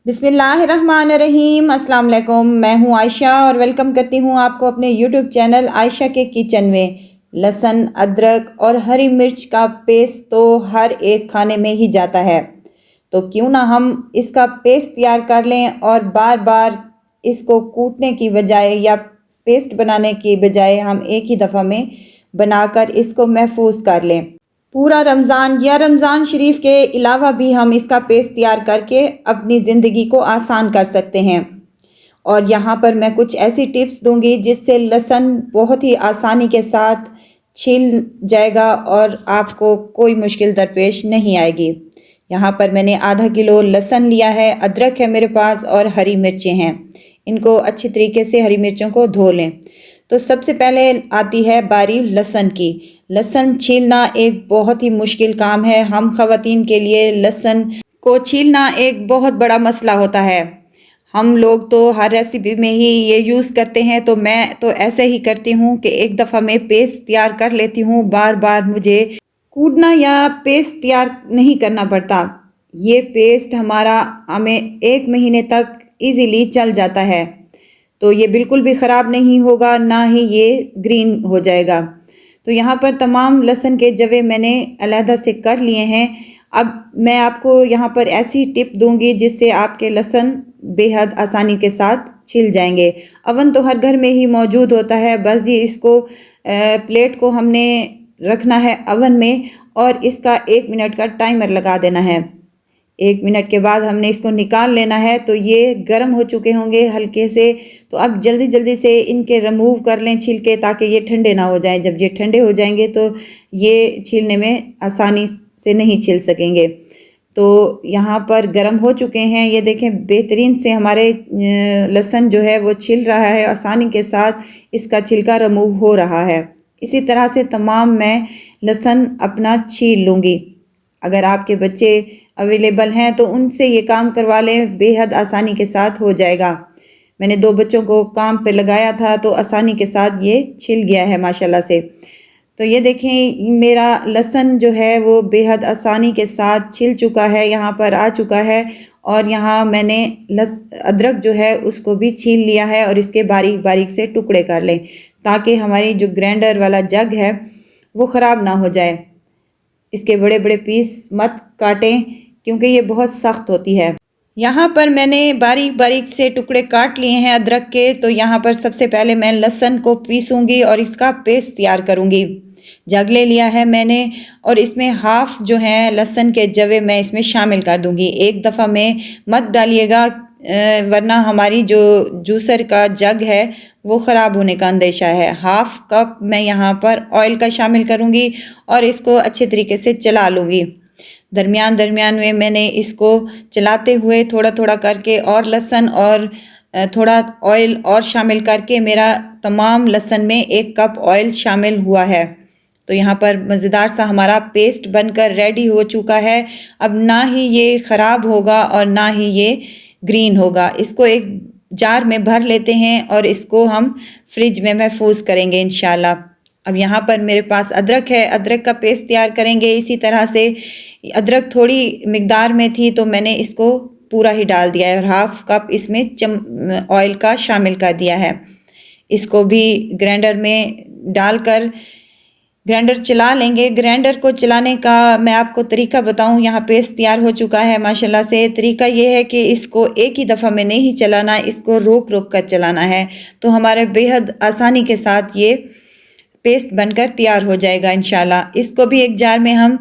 बिस्मिल्लाहिर्रहमानिर्रहीम। अस्सलाम वालेकुम। मैं हूं आयशा और वेलकम करती हूं आपको अपने यूट्यूब चैनल आयशा के किचन में। लहसुन, अदरक और हरी मिर्च का पेस्ट तो हर एक खाने में ही जाता है, तो क्यों ना हम इसका पेस्ट तैयार कर लें और बार बार इसको कूटने की बजाय या पेस्ट बनाने की बजाय हम एक ही दफ़ा में बनाकर इसको महफूज कर लें। पूरा रमज़ान या रमज़ान शरीफ के अलावा भी हम इसका पेस्ट तैयार करके अपनी ज़िंदगी को आसान कर सकते हैं। और यहाँ पर मैं कुछ ऐसी टिप्स दूंगी जिससे लहसुन बहुत ही आसानी के साथ छिल जाएगा और आपको कोई मुश्किल दरपेश नहीं आएगी। यहाँ पर मैंने आधा किलो लहसुन लिया है, अदरक है मेरे पास और हरी मिर्चें हैं। इनको अच्छी तरीके से हरी मिर्चों को धो लें। तो सबसे पहले आती है बारी लहसुन की। लहसुन छीलना एक बहुत ही मुश्किल काम है। हम ख़वातीन के लिए लहसुन को छीलना एक बहुत बड़ा मसला होता है। हम लोग तो हर रेसिपी में ही ये यूज़ करते हैं, तो मैं तो ऐसे ही करती हूँ कि एक दफ़ा में पेस्ट तैयार कर लेती हूँ। बार बार मुझे कूटना या पेस्ट तैयार नहीं करना पड़ता। ये पेस्ट हमारा हमें 1 महीने तक इजीली चल जाता है, तो ये बिल्कुल भी ख़राब नहीं होगा, ना ही ये ग्रीन हो जाएगा। तो यहाँ पर तमाम लहसुन के जवे मैंने अलहदा से कर लिए हैं। अब मैं आपको यहाँ पर ऐसी टिप दूंगी जिससे आपके लहसुन बेहद आसानी के साथ छिल जाएंगे। अवन तो हर घर में ही मौजूद होता है, बस ये इसको प्लेट को हमने रखना है अवन में और इसका 1 मिनट का टाइमर लगा देना है। 1 मिनट के बाद हमने इसको निकाल लेना है। तो ये गर्म हो चुके होंगे हल्के से, तो अब जल्दी जल्दी से इनके रिमूव कर लें छिलके, ताकि ये ठंडे ना हो जाएं। जब ये ठंडे हो जाएंगे तो ये छीलने में आसानी से नहीं छिल सकेंगे। तो यहाँ पर गर्म हो चुके हैं, ये देखें बेहतरीन से हमारे लहसुन जो है वो छिल रहा है, आसानी के साथ इसका छिलका रिमूव हो रहा है। इसी तरह से तमाम मैं लहसुन अपना छील लूँगी। अगर आपके बच्चे अवेलेबल हैं तो उनसे ये काम करवा लें, बेहद आसानी के साथ हो जाएगा। मैंने 2 बच्चों को काम पे लगाया था तो आसानी के साथ ये छिल गया है माशाल्लाह से। तो ये देखें मेरा लहसुन जो है वो बेहद आसानी के साथ छिल चुका है, यहाँ पर आ चुका है। और यहाँ मैंने अदरक जो है उसको भी छील लिया है और इसके बारीक बारीक से टुकड़े कर लें, ताकि हमारी जो ग्राइंडर वाला जग है वो ख़राब ना हो जाए। इसके बड़े बड़े पीस मत काटें क्योंकि ये बहुत सख्त होती है। यहाँ पर मैंने बारीक बारीक से टुकड़े काट लिए हैं अदरक के। तो यहाँ पर सबसे पहले मैं लहसुन को पीसूंगी और इसका पेस्ट तैयार करूँगी। जग ले लिया है मैंने और इसमें हाफ जो है लहसुन के जवे मैं इसमें शामिल कर दूँगी। एक दफ़ा में मत डालिएगा, वरना हमारी जो जूसर का जग है वो ख़राब होने का अंदेशा है। हाफ कप मैं यहाँ पर ऑयल का शामिल करूँगी और इसको अच्छे तरीके से चला लूँगी। दरमियान दरमियान में मैंने इसको चलाते हुए थोड़ा थोड़ा करके और लहसुन और थोड़ा ऑयल और शामिल करके मेरा तमाम लहसुन में 1 कप ऑयल शामिल हुआ है। तो यहाँ पर मज़ेदार सा हमारा पेस्ट बनकर रेडी हो चुका है। अब ना ही ये ख़राब होगा और ना ही ये ग्रीन होगा। इसको एक जार में भर लेते हैं और इसको हम फ्रिज में महफूज करेंगे इंशाल्लाह। अब यहाँ पर मेरे पास अदरक है, अदरक का पेस्ट तैयार करेंगे। इसी तरह से अदरक थोड़ी मिकदार में थी तो मैंने इसको पूरा ही डाल दिया है और हाफ कप इसमें ऑयल का शामिल कर दिया है। इसको भी ग्राइंडर में डालकर ग्राइंडर चला लेंगे। ग्राइंडर को चलाने का मैं आपको तरीका बताऊं। यहाँ पेस्ट तैयार हो चुका है माशाल्लाह से। तरीका ये है कि इसको एक ही दफ़ा में नहीं चलाना, इसको रोक रोक कर चलाना है, तो हमारे बेहद आसानी के साथ ये पेस्ट बनकर तैयार हो जाएगा इंशाल्लाह। इसको भी एक जार में हम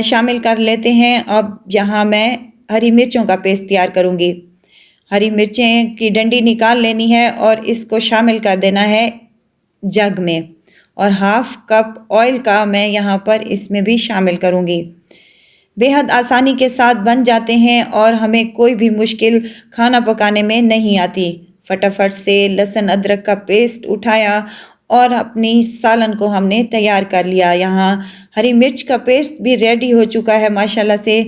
शामिल कर लेते हैं। अब यहाँ मैं हरी मिर्चों का पेस्ट तैयार करूँगी। हरी मिर्चें की डंडी निकाल लेनी है और इसको शामिल कर देना है जग में, और हाफ कप ऑयल का मैं यहाँ पर इसमें भी शामिल करूँगी। बेहद आसानी के साथ बन जाते हैं और हमें कोई भी मुश्किल खाना पकाने में नहीं आती। फटाफट से लहसुन अदरक का पेस्ट उठाया और अपनी सालन को हमने तैयार कर लिया। यहाँ हरी मिर्च का पेस्ट भी रेडी हो चुका है माशाल्लाह से।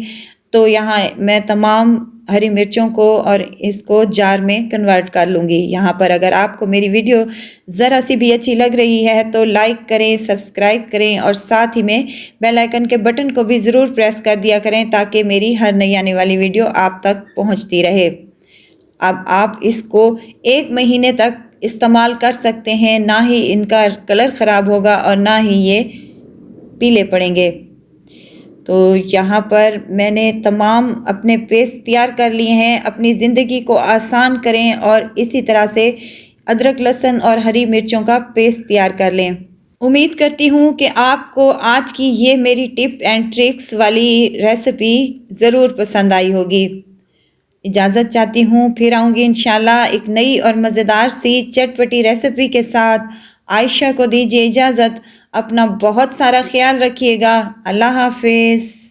तो यहाँ मैं तमाम हरी मिर्चों को और इसको जार में कन्वर्ट कर लूँगी। यहाँ पर अगर आपको मेरी वीडियो ज़रा सी भी अच्छी लग रही है तो लाइक करें, सब्सक्राइब करें और साथ ही में बेल आइकन के बटन को भी ज़रूर प्रेस कर दिया करें, ताकि मेरी हर नई आने वाली वीडियो आप तक पहुँचती रहे। अब आप इसको 1 महीने तक इस्तेमाल कर सकते हैं। ना ही इनका कलर ख़राब होगा और ना ही ये पीले पड़ेंगे। तो यहाँ पर मैंने तमाम अपने पेस्ट तैयार कर लिए हैं। अपनी ज़िंदगी को आसान करें और इसी तरह से अदरक, लहसुन और हरी मिर्चों का पेस्ट तैयार कर लें। उम्मीद करती हूँ कि आपको आज की ये मेरी टिप एंड ट्रिक्स वाली रेसिपी ज़रूर पसंद आई होगी। इजाज़त चाहती हूँ, फिर आऊँगी इंशाल्लाह एक नई और मज़ेदार सी चटपटी रेसिपी के साथ। आयशा को दीजिए इजाज़त। अपना बहुत सारा ख्याल रखिएगा। अल्लाह हाफ़िज़।